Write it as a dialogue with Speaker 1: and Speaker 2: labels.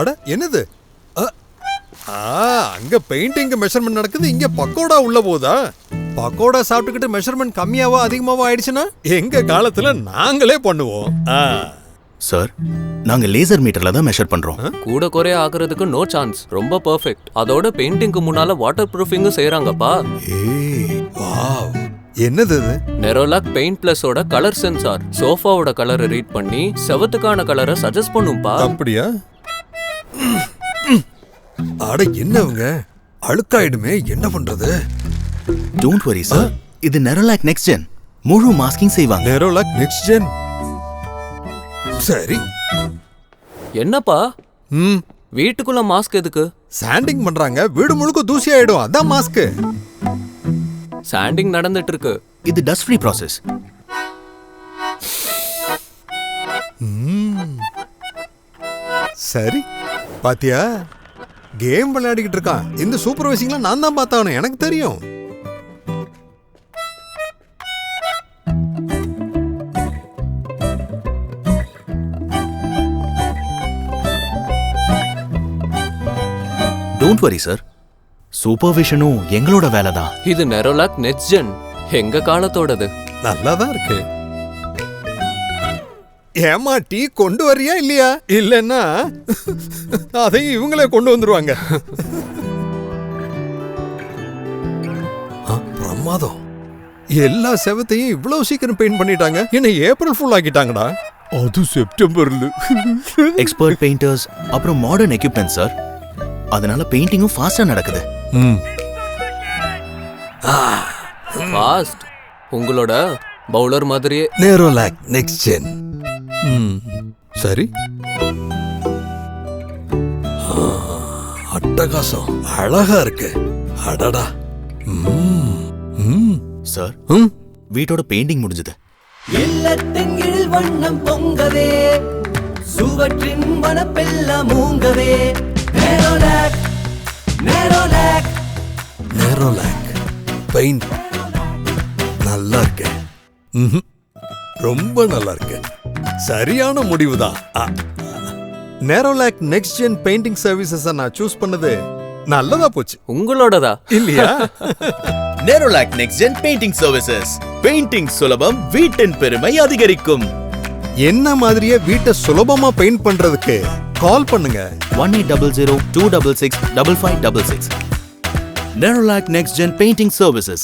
Speaker 1: அட என்னது? அங்க பெயிண்டிங் மெஷர்மெண்ட் நடக்குது, இங்க பக்கோடா உள்ள போதா? பக்கோடா சாப்பிட்டுக்கிட்டு மெஷர்மெண்ட் கம்மியாவோ அதிகமாவோ ஆயிடுச்சுன்னா எங்க காலத்துல நாங்களே பண்ணுவோம்.
Speaker 2: சார், நாங்க லேசர் மீட்டர்ல தான் மெஷர் பண்றோம்.
Speaker 3: கூட குறைய ஆகுறதுக்கு நோ சான்ஸ். ரொம்ப பெர்ஃபெக்ட். அதோட பெயிண்டிங்க்கு முன்னால வாட்டர் ப்ரூஃபிங்கும் செய்றாங்கப்பா.
Speaker 1: ஏய் வாவ், என்னது இது?
Speaker 3: நெரோலாக் பெயிண்ட் பிளஸோட கலர் சென்சார் சோஃபாவோட கலரை ரீட் பண்ணி செவத்துக்கான கலரை சஜஸ்ட் பண்ணும்பா.
Speaker 1: அப்படியா? அட என்னவங்க, அழுக்காயிடுமே, என்ன பண்றது?
Speaker 2: டோன்ட் வரி சார், இது நெரோலாக் நெக்ஸ்ட் ஜென். முழு மாஸ்கிங் செய்வாங்க.
Speaker 1: Nerolac next gen. சரி.
Speaker 3: என்னப்பா வீட்டுக்குள்ள மாஸ்க் எதுக்கு?
Speaker 1: சாண்டிங் பண்றாங்க, வீடு முழுக்க தூசி ஆயிடும், அதான் மாஸ்க்.
Speaker 3: சாண்டிங் நடந்துட்டு இருக்கு.
Speaker 2: இது டஸ்ட் ஃப்ரீ ப்ராசஸ்.
Speaker 1: சரி பாத்தியா, கேம் விளையாடிக்கிட்டு இருக்கான். இந்த சூப்பர்வைசிங்லாம் நான் தான் பார்த்தானு எனக்கு தெரியும்.
Speaker 2: டோன்ட் வரி சார், சூப்பர்விஷனும் எங்களோட வேலை தான்.
Speaker 3: இது நெரோலாக் நெக்ஸ்ட் ஜென், எங்க காலத்தோடது.
Speaker 1: நல்லாதான் இருக்கு. ஏமா டீ கொண்டு வரியா இல்லையா? இல்லன்னா அதையும் இவங்களே கொண்டு வந்துருவாங்க. பிரமாதம். எல்லா செவத்தையும் இவ்வளவு சீக்கிரம் பெயிண்ட் பண்ணிட்டாங்க. என்ன ஏப்ரல் ஃபுல் ஆக்கிட்டாங்கடா. அது செப்டம்பர்ல.
Speaker 2: எக்ஸ்பர்ட் பெயிண்டர்ஸ் அப்புறம் மாடர்ன் எக்யூப்மென்ட் சார், அதனால பெயிண்டிங்கும் ஃபாஸ்டா நடக்குது.
Speaker 3: ஃபாஸ்ட் உங்களோட பவுலர் மாதிரியே.
Speaker 1: Nerolac next gen. சரி. அட்டகாசம், அழகா இருக்கு. அடடா.
Speaker 2: சார், வீட்டோட பெயிண்டிங் முடிஞ்சது.
Speaker 4: இல்லத்தின் எழில் வண்ணம் பொங்கவே, சுவற்றின் மனப்பெல்லாம் மூங்கவே. நெரோலாக் நெரோலாக்
Speaker 1: நெரோலாக் பெயிண்ட் நல்லா இருக்கு. ரொம்ப நல்லா இருக்கு. சரியான முடிவுதான். Nerolac next gen painting services நான் சூஸ் பண்ணது நல்லதா போச்சு.
Speaker 3: உங்களோடதா
Speaker 1: இல்லையா?
Speaker 2: Nerolac next gen painting services. Painting சுலபம், வீட்டின் பெருமை அதிகரிக்கும்.
Speaker 1: என்ன மாதிரியே வீட்டை சுலபமா பெயிண்ட் பண்றதுக்கு கால் பண்ணுங்க
Speaker 2: 1800 266 5566. Nerolac Next Gen Painting Services.